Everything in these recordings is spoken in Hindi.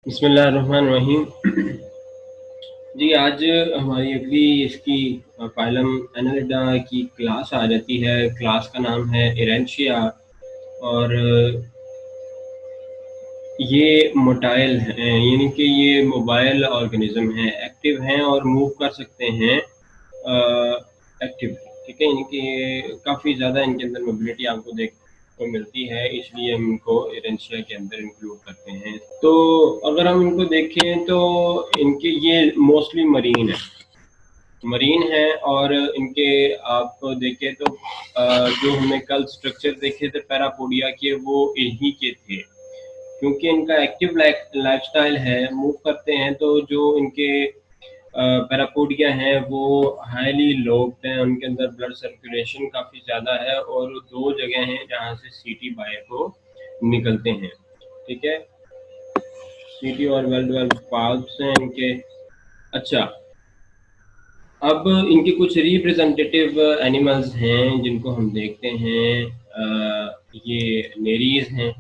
बिस्मिल्लाहिर्रहमानिर्रहीम। जी, आज हमारी अगली इसकी फाइलम एनालिडा की क्लास आ जाती है। क्लास का नाम है एरेंशिया और ये मोटाइल हैं, यानी कि ये मोबाइल ऑर्गेनिज्म हैं, एक्टिव हैं और मूव कर सकते हैं एक्टिव, ठीक है। यानी कि काफ़ी ज़्यादा इनके अंदर मोबिलिटी आपको देखने को मिलती है, इसलिए हम इनको एरेंशिया के अंदर इंक्लूड करते हैं। तो अगर हम इनको देखें तो इनके ये मोस्टली मरीन है और इनके आप देखें तो जो हमने कल स्ट्रक्चर देखे थे पैरापोडिया के, वो यही के थे। क्योंकि इनका एक्टिव लाइफस्टाइल है, मूव करते हैं, तो जो इनके पैरापोडिया हैं वो हाईली लोब्ड हैं, उनके अंदर ब्लड सर्कुलेशन काफ़ी ज़्यादा है और दो जगह हैं जहाँ से सीटी बाहर को निकलते हैं, ठीक है। सीटी और वेल पाल्स हैं इनके। अच्छा, अब इनके कुछ रिप्रेजेंटेटिव एनिमल्स हैं जिनको हम देखते हैं। ये नेरीज हैं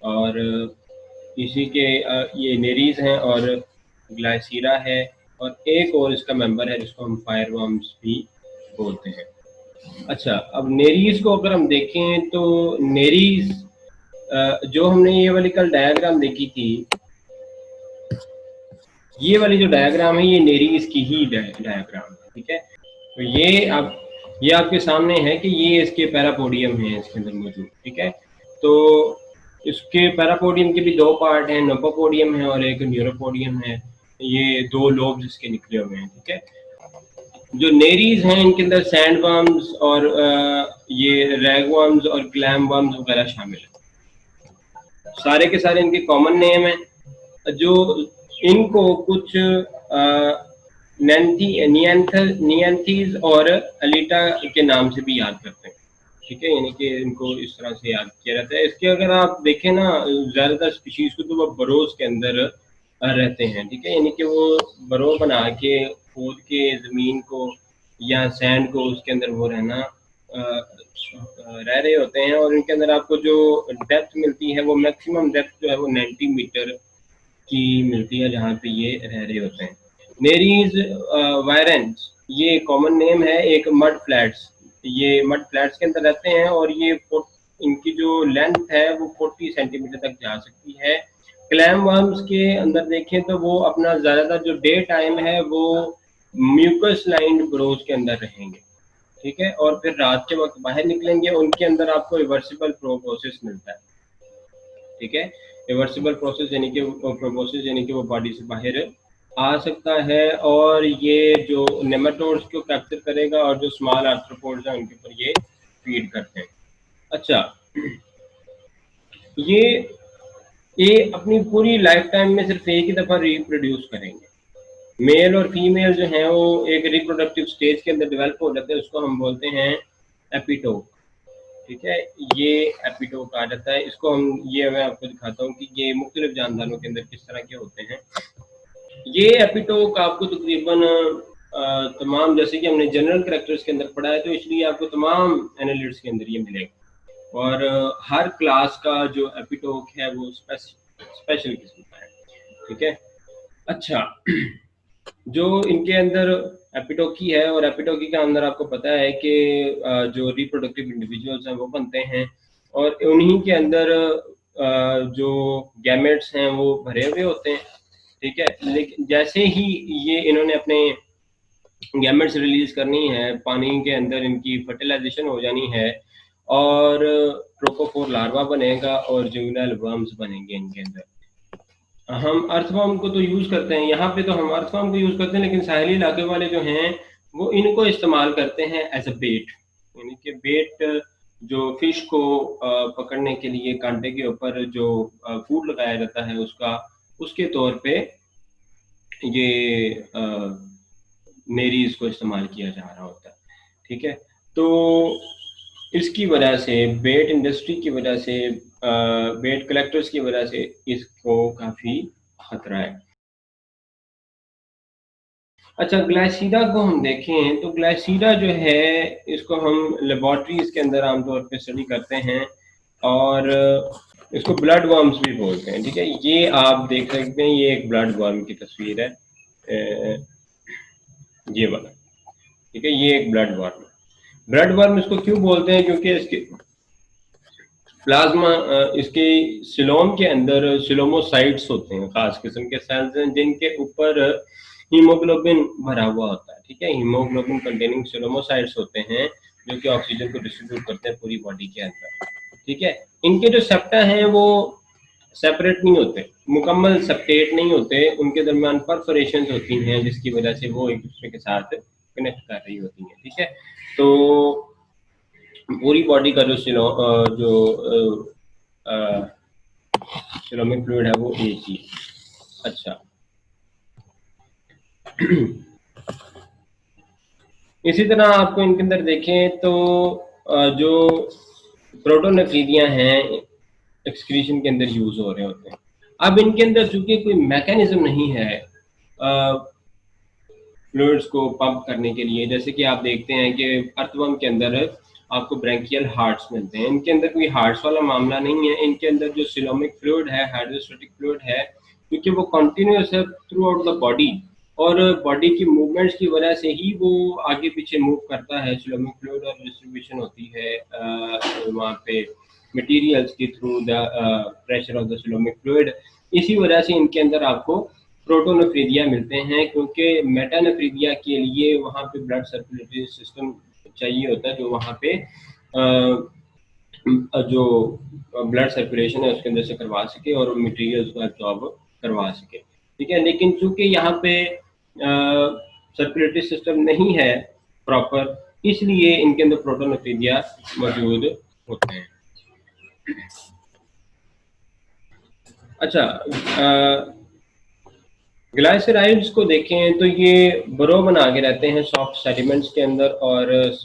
और इसी के ये नेरीज हैं और ग्लाइसीरा है और एक और इसका मेंबर है जिसको हम फायरवर्म्स भी बोलते हैं। अच्छा, अब नेरीज को अगर हम देखें तो नेरीज जो हमने ये वाली कल डायग्राम देखी थी, ये वाली जो डायग्राम है ये नेरीज की ही डायग्राम है, ठीक है। तो ये आपके सामने है कि ये इसके पैरापोडियम है इसके अंदर मौजूद, ठीक है। तो इसके पैरापोडियम के भी दो पार्ट हैं, नोपोपोडियम है और एक न्यूरोपोडियम है। ये दो लोब्स इसके निकले हुए हैं, ठीक है। जो नेरीज हैं इनके अंदर सैंडवर्म्स और ये रैगवर्म्स और क्लैमवर्म्स वगैरह शामिल है। सारे के सारे इनके कॉमन नेम है, जो इनको कुछ नियंथीज और अलीटा के नाम से भी याद करते हैं, ठीक है। यानी कि इनको इस तरह से याद किया जाता है। इसके अगर आप देखें ना, ज़्यादातर स्पीशीज को तो वो बरोज के अंदर रहते हैं, ठीक है। यानी कि वो बरो बना के खोद के ज़मीन को या सैंड को उसके अंदर वो रहना रह रहे होते हैं और इनके अंदर आपको जो डेप्थ मिलती है वो मैक्सिमम डेप्थ जो है वो 90 मीटर की मिलती है जहाँ पे ये रह रहे होते हैं। नेरीज वायरेंस ये कॉमन नेम है। एक मड फ्लैट्स, ये मड फ्लैट्स के अंदर रहते हैं और ये इनकी जो लेंथ है वो 40 सेंटीमीटर तक जा सकती है। क्लैम वर्म्स के अंदर देखें तो वो अपना ज़्यादातर जो डे टाइम है वो म्यूकस लाइंड ब्रोज के अंदर रहेंगे, ठीक है। और फिर रात के वक्त बाहर निकलेंगे, उनके अंदर आपको रिवर्सिबल प्रोसेस मिलता है, ठीक है। रिवर्सिबल प्रोसेस यानी कि प्रोपोसिस यानी कि वो बॉडी से बाहर आ सकता है और ये जो नेमाटोड्स को कैप्चर करेगा और जो स्मॉल आर्थ्रोपोड्स हैं उनके ऊपर ये फीड करते हैं। अच्छा, ये अपनी पूरी लाइफ टाइम में सिर्फ एक ही दफ़ा रिप्रोड्यूस करेंगे। मेल और फीमेल जो हैं वो एक रिप्रोडक्टिव स्टेज के अंदर डेवलप हो जाते हैं, उसको हम बोलते हैं एपिटोक, ठीक है। ये एपिटोक आ जाता है। इसको हम ये मैं आपको दिखाता हूँ कि ये मुख्तलिफ जानदारों के अंदर किस तरह के होते हैं। ये एपिटोक आपको तकरीबन तमाम, जैसे कि हमने जनरल करेक्टर्स के अंदर पढ़ा है, तो इसलिए आपको तमाम एनालिट्स के अंदर ये मिलेगा और हर क्लास का जो एपिटोक है वो स्पेशल किस्म का है, ठीक है। अच्छा, जो इनके अंदर एपिटोकी है और एपिटोकी के अंदर आपको पता है कि जो रिप्रोडक्टिव इंडिविजुअल्स हैं वो बनते हैं और उन्हीं के अंदर जो गैमेट्स हैं वो भरे हुए होते हैं, ठीक है। लेकिन जैसे ही ये इन्होंने अपने गैमेट्स रिलीज करनी है, पानी के अंदर इनकी फर्टिलाइजेशन हो जानी है और ट्रोकोफोर लार्वा बनेगा और जुवेनाइल वर्म्स बनेंगे इनके अंदर। हम अर्थवर्म को तो यूज़ करते हैं, यहाँ पे तो हम अर्थवर्म को यूज़ करते हैं, लेकिन साहली इलाके वाले जो हैं वो इनको इस्तेमाल करते हैं एज अ बेट, यानी कि बेट जो फिश को पकड़ने के लिए कांटे के ऊपर जो फूड लगाया जाता है उसका, उसके तौर पे ये नेरीज को इस्तेमाल किया जा रहा होता है, ठीक है। तो इसकी वजह से बेट इंडस्ट्री की वजह से, बेट कलेक्टर्स की वजह से इसको काफ़ी खतरा है। अच्छा, ग्लाइसीरा को हम देखें तो ग्लाइसीरा जो है इसको हम लेबॉर्ट्रीज के अंदर आमतौर पे स्टडी करते हैं और इसको ब्लड वर्म्स भी बोलते हैं। ठीक है, ये आप देख सकते हैं, ये एक ब्लड वर्म की तस्वीर है, ये वाला। ठीक है, ये एक ब्लड वर्म है। ब्लड वर्म इसको क्यों बोलते हैं, क्योंकि इसके प्लाज्मा, इसके सिलोम के अंदर सिलोमोसाइट्स होते हैं, खास किस्म के सेल्स हैं जिनके ऊपर हीमोग्लोबिन भरा हुआ होता है। ठीक है, हीमोग्लोबिन कंटेनिंग सिलोमोसाइट्स होते हैं जो कि ऑक्सीजन को डिस्ट्रीब्यूट करते हैं पूरी बॉडी के अंदर। ठीक है, इनके जो सेप्टा हैं वो सेपरेट नहीं होते, मुकम्मल सेपरेट नहीं होते, उनके दरमियान परफोरेशन होती हैं जिसकी वजह से वो एक दूसरे के साथ कनेक्ट कर रही होती हैं। ठीक है, तो पूरी बॉडी का जो सिलोमिक फ्लूइड है वो एक ही। अच्छा, इसी तरह आपको इनके अंदर देखें तो जो प्रोटोनेफ्रीदिया हैं एक्सक्रीशन के अंदर यूज हो रहे होते हैं। अब इनके अंदर चूंकि कोई मैकेनिज्म नहीं है फ्लूइड्स को पंप करने के लिए, जैसे कि आप देखते हैं कि अर्थवर्म के अंदर आपको ब्रैंकियल हार्ट्स मिलते हैं, इनके अंदर कोई हार्ट्स वाला मामला नहीं है। इनके अंदर जो सिलोमिक फ्लूइड है, हाइड्रोस्टैटिक फ्लूइड है, क्योंकि वो कंटिन्यूस है थ्रू आउट द बॉडी, और बॉडी की मूवमेंट्स की वजह से ही वो आगे पीछे मूव करता है सिलोमिक फ्लूइड, और डिस्ट्रीब्यूशन होती है वहाँ पे मटेरियल्स की through the pressure of the coelomic fluid. इसी वजह से इनके अंदर आपको प्रोटोनेफ्रीदिया मिलते हैं, क्योंकि मेटानेफ्रीदिया के लिए वहाँ पे ब्लड सर्कुलेटरी सिस्टम चाहिए होता है, जो वहाँ पे जो ब्लड सर्कुलेशन है उसके अंदर से करवा सके और मटेरियल्स को एब्जॉर्ब करवा सके। ठीक है, लेकिन चूंकि यहाँ पे सर्कुलेटरी सिस्टम नहीं है प्रॉपर, इसलिए इनके अंदर प्रोटोनेफ्रीदिया मौजूद होते हैं। अच्छा, ग्लाइसराइड्स को देखें तो ये बरो बना के रहते हैं सॉफ्ट सेडिमेंट्स के अंदर, और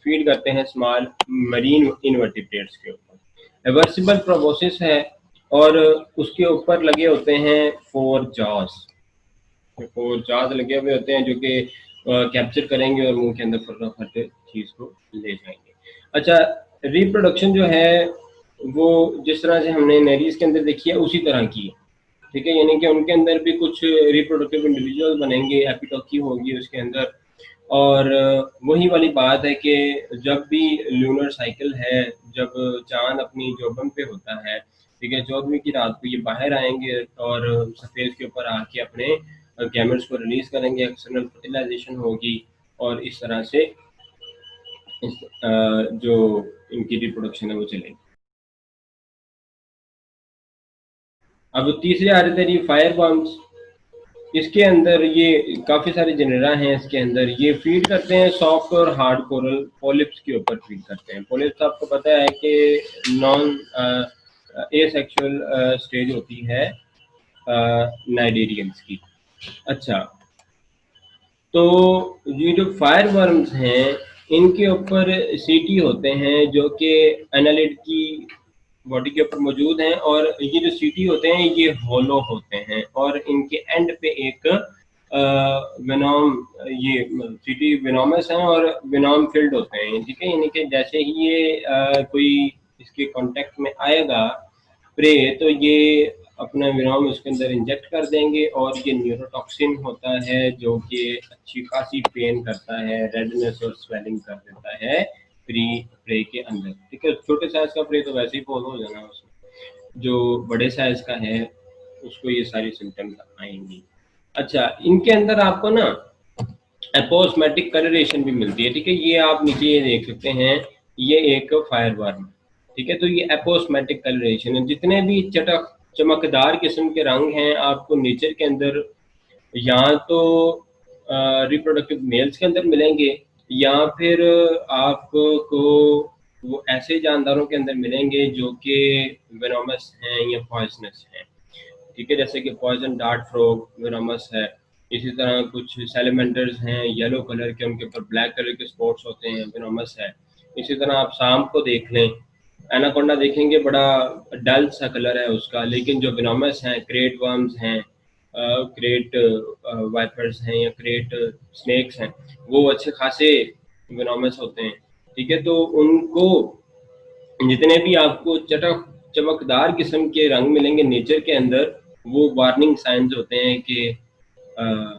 फीड करते हैं स्मॉल मरीन इनवर्टिब्रेट्स के ऊपर। रिवर्सिबल प्रोबोसिस है, और उसके ऊपर लगे होते हैं 4 लगे हुए होते हैं जो कि कैप्चर करेंगे और मुंह के अंदर फटाफट चीज को ले जाएंगे। अच्छा, रिप्रोडक्शन जो है वो जिस तरह से हमने नेरीज के अंदर देखी है उसी तरह की है। ठीक है, यानी कि उनके अंदर भी कुछ रिप्रोडक्टिव इंडिविजुअल बनेंगे, एपिटॉकी होगी उसके अंदर। और वही वाली बात है कि जब भी लूनर साइकिल है, जब चांद अपनी जोबन पे होता है, ठीक है, 14वीं की रात को ये बाहर आएंगे और सफेद के ऊपर आके अपने गैमेट्स को रिलीज करेंगे, एक्सटर्नल फर्टिलाइजेशन होगी, और इस तरह से जो इनकी रिप्रोडक्शन है वो चलेगी। अब तीसरी आ रही थी फायर बम्स। इसके अंदर ये काफी सारे जेनेरा हैं, इसके अंदर ये फीड करते हैं सॉफ्ट और हार्ड कोरल पॉलिप्स के ऊपर फीड करते हैं। पॉलिप्स आपको पता है कि नॉन एसेक्सुअल स्टेज होती है नाइडेरियंस की। अच्छा, तो ये जो फायर वर्म्स हैं इनके ऊपर सीटी होते हैं जो कि एनालिड की बॉडी के ऊपर मौजूद हैं, और ये जो सीटी होते हैं ये होलो होते हैं, और इनके एंड पे एक वेनोम, ये सीटी वेनोमस हैं और वेनोम फिल्ड होते हैं। ठीक है, यानी कि जैसे ही ये कोई इसके कांटेक्ट में आएगा प्रे, तो ये अपना विराम उसके अंदर इंजेक्ट कर देंगे, और ये न्यूरोटॉक्सिन होता है जो कि अच्छी खासी पेन करता है, रेडनेस और स्वेलिंग कर देता है प्रे के अंदर। ठीक है, छोटे साइज का प्रे तो वैसे ही फॉलो हो जाना उसमें, जो बड़े साइज का है उसको ये सारी सिम्टम्स आएंगी। अच्छा, इनके अंदर आपको ना एपोस्मेटिक कलरेशन भी मिलती है। ठीक है, ये आप नीचे ये देख सकते हैं, ये एक फायर वर्म। ठीक है, तो ये एपोस्मेटिक कलरेशन है, जितने भी चमकदार किस्म के रंग हैं आपको नेचर के अंदर या तो रिप्रोडक्टिव मेल्स के अंदर मिलेंगे, या फिर आपको वो ऐसे जानदारों के अंदर मिलेंगे जो कि वेनोमस हैं या पॉइजनस हैं। ठीक है, जैसे कि पॉइजन डार्ट फ्रॉग वेनोमस है। इसी तरह कुछ सैलमेंडर्स हैं येलो कलर के, उनके ऊपर ब्लैक कलर के स्पॉट्स होते हैं, वेनोमस है। इसी तरह आप सांप को देख लें, एनाकोंडा देखेंगे, बड़ा डल सा कलर है उसका, लेकिन जो वेनोमस हैं, क्रेट वर्म्स हैं, क्रेट वाइपर्स हैं या क्रेट स्नेक्स हैं, वो अच्छे खासे वेनोमस होते हैं। ठीक है, तो उनको जितने भी आपको चमकदार किस्म के रंग मिलेंगे नेचर के अंदर, वो वार्निंग साइंस होते हैं कि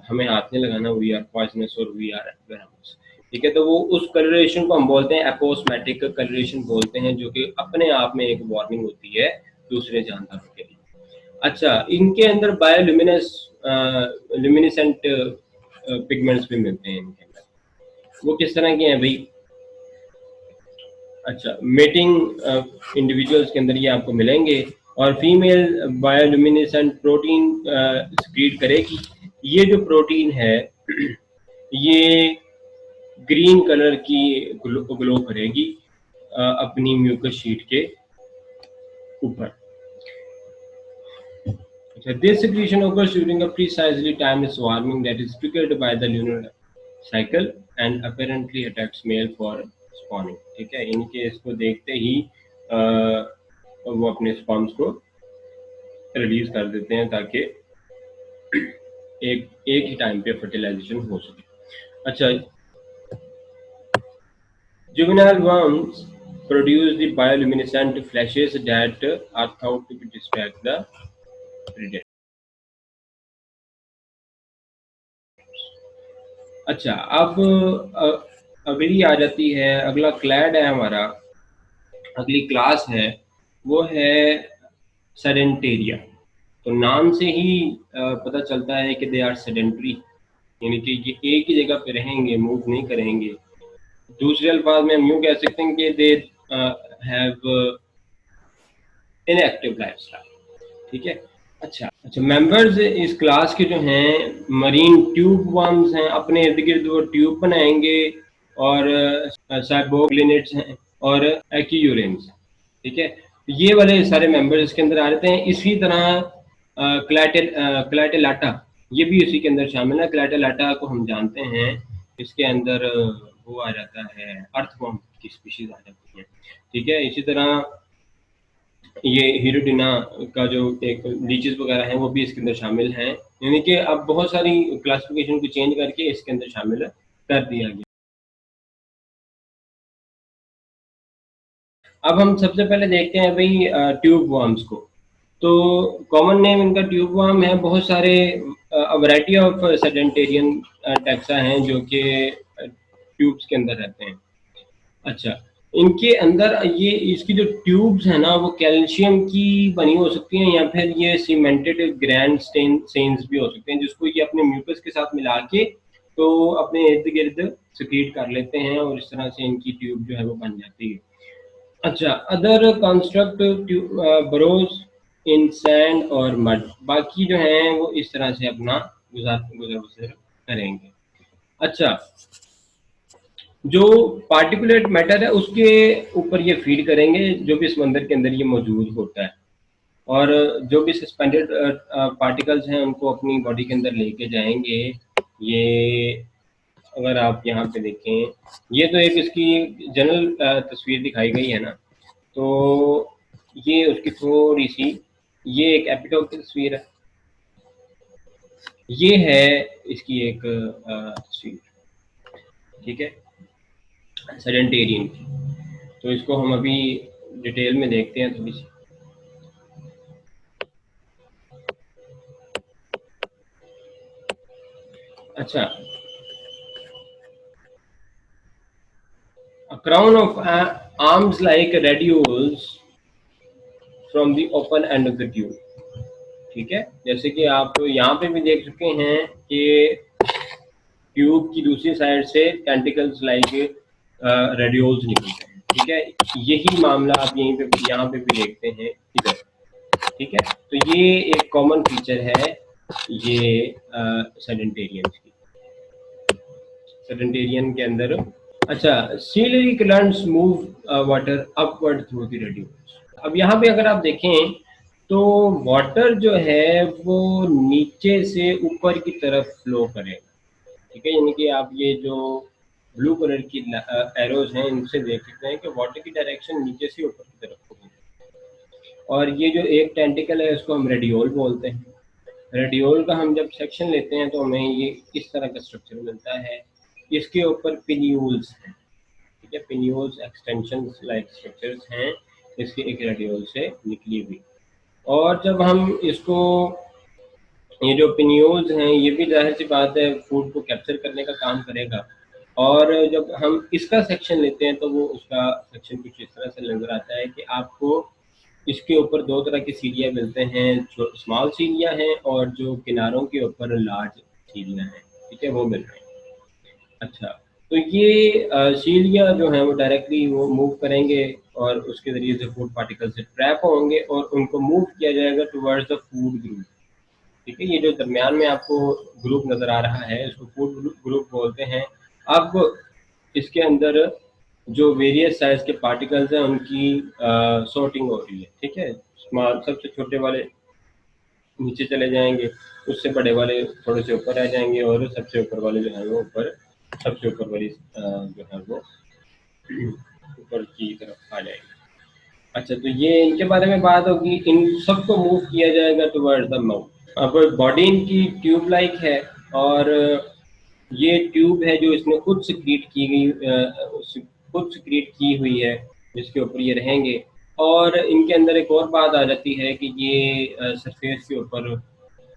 हमें हाथ नहीं लगाना, वी आर पॉइजनस और वी आर वेनमस। ठीक है, तो वो उस कलरेशन को हम बोलते हैं एपोस्मेटिक कलरेशन बोलते हैं, जो कि अपने आप में एक वार्निंग होती है दूसरे जानदारों के लिए। अच्छा, इनके अंदर बायोल्यूमिनस ल्यूमिनेसेंट पिगमेंट्स भी मिलते हैं इनके अंदर। वो किस तरह के हैं भाई? अच्छा, मेटिंग इंडिविजुअल्स के अंदर ये आपको मिलेंगे, और फीमेल बायोल्यूमिनेसेंट प्रोटीन सिक्रीट करेगी। ये जो प्रोटीन है ये ग्रीन कलर की ग्लो करेगी अपनी म्यूकस शीट के ऊपर। This secretion occurs during a precisely timed swarming that is triggered by the lunar cycle and apparently attacks male for spawning। ठीक है, इनके इसको देखते ही वो अपने स्पर्म्स को रिलीज कर देते हैं ताकि एक ही टाइम पे फर्टिलाइजेशन हो सके। अच्छा, juvenile worms produce the bioluminescent flashes that are thought to distract the predator। अच्छा, अब अगली आ जाती है, अगला क्लैड है हमारा, अगली क्लास है वो है सेडेंटेरिया। तो नाम से ही पता चलता है कि दे आर सेडेंटरी, यानी कि ये एक ही जगह पे रहेंगे, मूव नहीं करेंगे। दूसरे अल्फाज में हम यूँ कह सकते हैं कि दे हैव इनएक्टिव लाइफस्टाइल। ठीक है। अच्छा, मेंबर्स इस क्लास के जो हैं मरीन ट्यूब वर्म्स हैं, अपने इर्द गिर्द वो ट्यूब बनाएंगे, और साइबोग्लिनेट्स हैं और एक्यूरेंस। ठीक है, ये वाले सारे मेंबर्स इसके अंदर आ जाते हैं। इसी तरह क्लैटेलाटा ये भी इसी के अंदर शामिल है। क्लैटेलाटा को हम जानते हैं, इसके अंदर वो आ जाता है, अर्थवर्म की स्पीशीज आ जाती है। ठीक है, इसी तरह ये हीरोडिना का जो एक लीचेस वगैरह हैं वो भी इसके अंदर शामिल हैं, यानी कि अब बहुत सारी क्लासिफिकेशन को चेंज करके इसके अंदर शामिल कर दिया गया। अब हम सबसे पहले देखते हैं भाई ट्यूब वर्म्स को। तो कॉमन नेम इनका ट्यूब वर्म है। बहुत सारे वैरायटी ऑफ सेडेंटेरियन टैक्सा हैं जो कि ट्यूब्स के अंदर रहते हैं। अच्छा, इनके अंदर ये इसकी जो ट्यूब्स है ना वो कैल्शियम की बनी हो सकती हैं, या फिर ये सीमेंटेड ग्रैंड सेन्स भी हो सकते हैं, जिसको ये अपने म्यूकस के साथ मिला के तो अपने इर्द गिर्द सिक्रीट कर लेते हैं, और इस तरह से इनकी ट्यूब जो है वो बन जाती है। अच्छा, अदर कंस्ट्रक्ट बरोज इन सैंड और मड, बाकी जो हैं वो इस तरह से अपना गुजर बसर करेंगे। अच्छा, जो पार्टिकुलेट मैटर है उसके ऊपर ये फीड करेंगे, जो भी समंदर के अंदर ये मौजूद होता है, और जो भी सस्पेंडेड पार्टिकल्स हैं उनको अपनी बॉडी के अंदर लेके जाएंगे। ये अगर आप यहाँ पे देखें, ये तो एक इसकी जनरल तस्वीर दिखाई गई है ना, तो ये उसकी थोड़ी सी, ये एक एपिटोप की तस्वीर है, ये है इसकी एक तस्वीर। ठीक है, सेडेंटेरियन की। तो इसको हम अभी डिटेल में देखते हैं थोड़ी सी। अच्छा, a crown of arms like radioles from the open end of the tube। ठीक है, जैसे कि आप यहाँ पे भी देख चुके हैं कि ट्यूब की दूसरी साइड से टेंटिकल्स लाइक रेडियोल्स निकलते हैं। ठीक है, यही मामला आप यहीं पे यहाँ पे भी देखते हैं इधर। ठीक है, तो ये एक कॉमन फीचर है ये सेडेंटेरियन के अंदर। अच्छा, ciliary currents move water upward through the radioles. अब यहाँ पे अगर आप देखें तो वाटर जो है वो नीचे से ऊपर की तरफ फ्लो करेगा। ठीक है, यानी कि आप ये जो ब्लू कलर की एरोज हैं इनसे देख सकते हैं कि वाटर की डायरेक्शन नीचे से ऊपर की तरफ होगी। और ये जो एक टेंटिकल है उसको हम रेडियोल बोलते हैं। रेडियोल का हम जब सेक्शन लेते हैं तो हमें ये इस तरह का स्ट्रक्चर मिलता है। इसके ऊपर पिन्यूल्स हैं। ठीक है, पिन्यूल्स एक्सटेंशन लाइक स्ट्रक्चर्स हैं। इसके एक रेडियोल से निकली हुई। और जब हम इसको, ये जो पिन्यूल्स हैं ये भी जाहिर सी बात है फूड को कैप्चर करने का काम करेगा। और जब हम इसका सेक्शन लेते हैं तो वो उसका सेक्शन कुछ इस तरह से नजर आता है कि आपको इसके ऊपर दो तरह की सीढ़ियाँ मिलते हैं, जो स्मॉल सीढ़ियाँ हैं और जो किनारों के ऊपर लार्ज सीढ़ियाँ हैं, ठीक है, वो मिल रही हैं। अच्छा, तो ये सीढ़ियाँ जो हैं वो डायरेक्टली वो मूव करेंगे और उसके ज़रिए से फूड पार्टिकल से ट्रैप होंगे और उनको मूव किया जाएगा टुवर्ड्स द फूड ग्रुप। ठीक है, ये जो दरमियान में आपको ग्रुप नज़र आ रहा है इसको फूड ग्रुप बोलते हैं। अब इसके अंदर जो वेरियस साइज के पार्टिकल्स हैं उनकी सॉर्टिंग हो रही है। ठीक है, स्मॉल सबसे छोटे वाले नीचे चले जाएंगे, उससे बड़े वाले थोड़े से ऊपर आ जाएंगे और सबसे ऊपर वाले जो है वो ऊपर, सबसे ऊपर वाली जो है वो ऊपर की तरफ आ जाएंगे। अच्छा, तो ये इनके बारे में बात होगी, इन सबको मूव किया जाएगा टुवर्ड्स द माउथ। अब बॉडी इनकी ट्यूब लाइक है और ये ट्यूब है जो इसने खुद सिक्रीट की गई, खुद सिक्रीट की हुई है, जिसके ऊपर ये रहेंगे। और इनके अंदर एक और बात आ जाती है कि ये सरफेस के ऊपर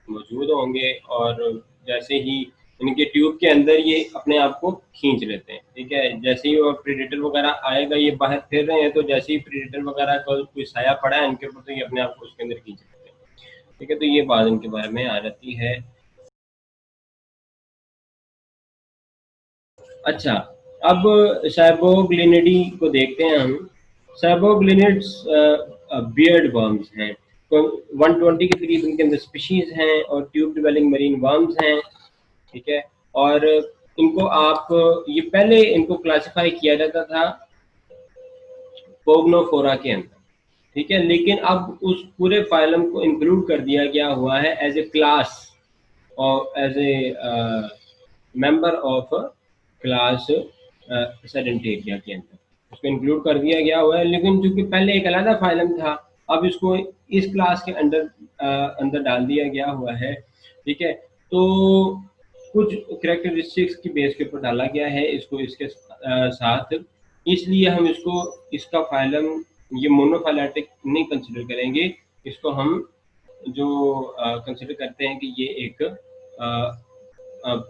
मौजूद होंगे और जैसे ही इनके ट्यूब के अंदर ये अपने आप को खींच लेते हैं। ठीक है, जैसे ही वो प्रेडेटर वगैरह आएगा, ये बाहर फिर रहे हैं तो जैसे ही प्रेडेटर वगैरह का कोई साया पड़ा है इनके ऊपर तो ये अपने आप को उसके अंदर खींच लेते हैं। ठीक है, तो ये बात इनके बारे में आ जाती है। अच्छा, अब साइबोग्लिनिडी को देखते हैं हम। साइबोग्लिनिड्स बियर्ड वर्म्स हैं, तो 120 के करीब इनके अंदर स्पीशीज हैं और ट्यूब डिवेलिंग मरीन वर्म्स हैं। ठीक है, और इनको आप, ये पहले इनको क्लासिफाई किया जाता था पोगनोफोरा के अंदर। ठीक है, लेकिन अब उस पूरे फाइलम को इंक्लूड कर दिया गया हुआ है एज ए क्लास और as a member of class sedentaria के अंदर उसको इंक्लूड कर दिया गया हुआ है। लेकिन चूंकि पहले एक अलग फाइलम था, अब इसको इस क्लास के अंदर डाल दिया गया हुआ है। ठीक है, तो कुछ करेक्टरिस्टिक्स की बेस के ऊपर डाला गया है इसको इसके साथ, इसलिए हम इसको, इसका फाइलम ये मोनोफाइलेटिक नहीं कंसिडर करेंगे। इसको हम जो कंसिडर करते हैं कि ये एक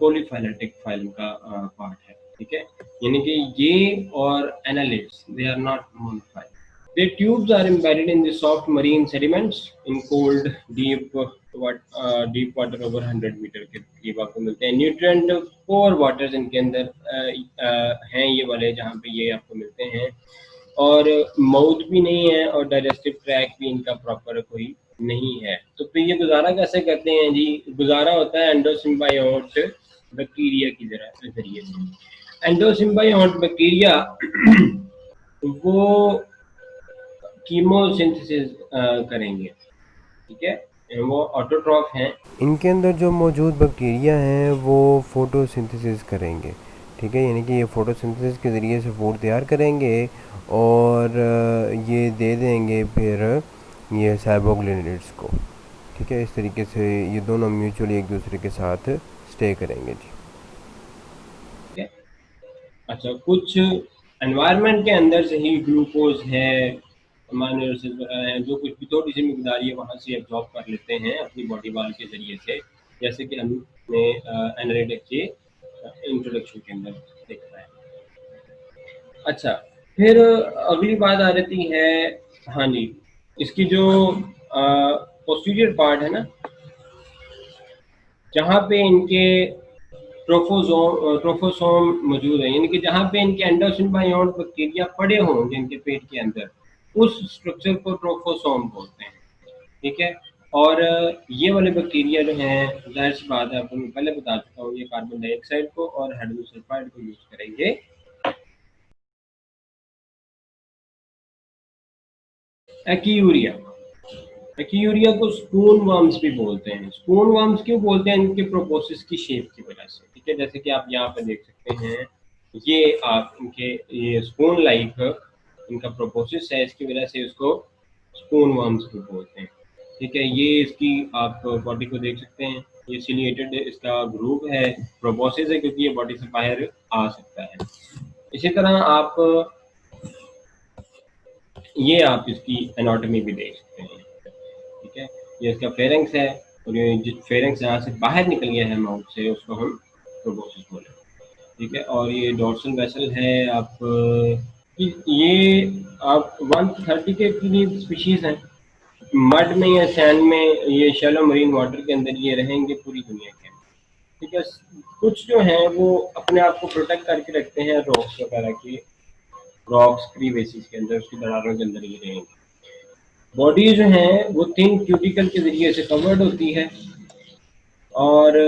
पॉलीफाइलेटिक फाइलम का पार्ट है। ठीक है, यानी कि ये और annelids they are not monophyle. Their tubes are embedded in the soft marine sediments in cold, deep water over 100 metre के करीब आपको मिलते हैं। न्यूट्रिएंट पोर वाटर्स इनके अंदर हैं ये वाले, जहाँ पे ये आपको मिलते हैं। और माउथ भी नहीं है और डाइजेस्टिव ट्रैक भी इनका प्रॉपर कोई नहीं है। तो फिर ये गुजारा कैसे करते हैं जी? गुजारा होता है एंडोसिम्बायोट बैक्टीरिया की जरिए से। एंडोसिम्बायोट बैक्टीरिया वो कीमोसिंथेसिस करेंगे। ठीक है, वो ऑटोट्रॉफ हैं। इनके अंदर जो मौजूद बैक्टीरिया हैं वो फ़ोटोसिंथेसिस करेंगे। ठीक है, यानी कि ये फ़ोटोसिंथेसिस के ज़रिए से फूड तैयार करेंगे और ये दे देंगे फिर ये साइबोग्लिनिड्स को। ठीक है, इस तरीके से ये दोनों म्यूचुअली एक दूसरे के साथ स्टे करेंगे जी। ठीक है, अच्छा, कुछ एनवायरनमेंट के अंदर से ही ग्लूकोज है, अमीनो एसिड्स वगैरह हैं, जो कुछ भी थोड़ी सी मिकदार ये वहाँ से एब्जॉर्ब कर लेते हैं अपनी बॉडी वाल के ज़रिए से, जैसे कि हमने एनालिटिक के इंट्रोडक्शन के अंदर देखा है। अच्छा, फिर अगली बात आ जाती है, हाँ जी, इसकी जो पोस्टीरियर पार्ट है ना, जहाँ पे इनके ट्रोफोसोम मौजूद है, यानी कि जहाँ पे इनके एंडोसिम्बायोट बैक्टीरिया पड़े होंगे इनके पेट के अंदर, उस स्ट्रक्चर को ट्रोफोसोम बोलते हैं। ठीक है, और ये वाले बैक्टीरिया जो हैं, जाहिर सी बात है आपको मैं पहले बता चुका हूँ, ये कार्बन डाइऑक्साइड को और हाइड्रोजन सल्फाइड को यूज करेंगे। एक्यूरिया, एक्यूरिया को स्पून वर्म्स भी बोलते हैं। स्पून वर्म्स क्यों बोलते हैं? इनके प्रोपोसिस की शेप की वजह से। ठीक है, जैसे कि आप यहाँ पे देख सकते हैं, ये आप इनके ये स्पून लाइक इनका प्रोपोसिस है, इसकी वजह से इसको स्पून वर्म्स भी बोलते हैं। ठीक है, ये इसकी आप बॉडी को देख सकते हैं, ये सिलिएटेड इसका ग्रुप है, प्रोपोसिस है क्योंकि ये बॉडी से बाहर आ सकता है। इसी तरह आप ये आप इसकी एनाटॉमी भी देख सकते हैं। ठीक है, ये इसका फेरेंक्स है, और ये जिस फेरेंक्स यहाँ से बाहर निकल गया है माउथ से, उसको हम प्रोबोसिस बोले। ठीक है, और ये डोर्सल वेसल है आप ये आप 130 के करीब स्पीशीज हैं। मड में या सैंड में, ये शैलो मरीन वाटर के अंदर ये रहेंगे पूरी दुनिया के। ठीक है, कुछ जो हैं वो अपने आप को प्रोटेक्ट करके रखते हैं रॉक्स वगैरह की, रॉक्स क्रीवेसिस के अंदर, उसकी दरारों के अंदर ये रहेंगे। बॉडी जो है वो थिन क्यूटिकल के जरिए से कवर्ड होती है, और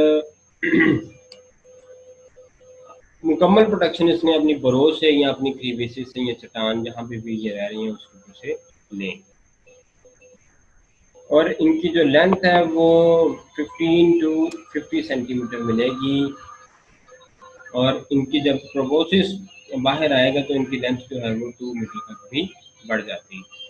मुकम्मल प्रोटेक्शन इसने अपनी बरो से या अपनी क्रीवेसिस से या चट्टान जहाँ पे भी ये रह रही हैं उसके ऊपर से लें। और इनकी जो लेंथ है वो 15 टू 50 सेंटीमीटर मिलेगी, और इनकी जब प्रोबोसिस बाहर आएगा तो इनकी लेंथ जो है वो 2 मीटर तक भी बढ़ जाती है।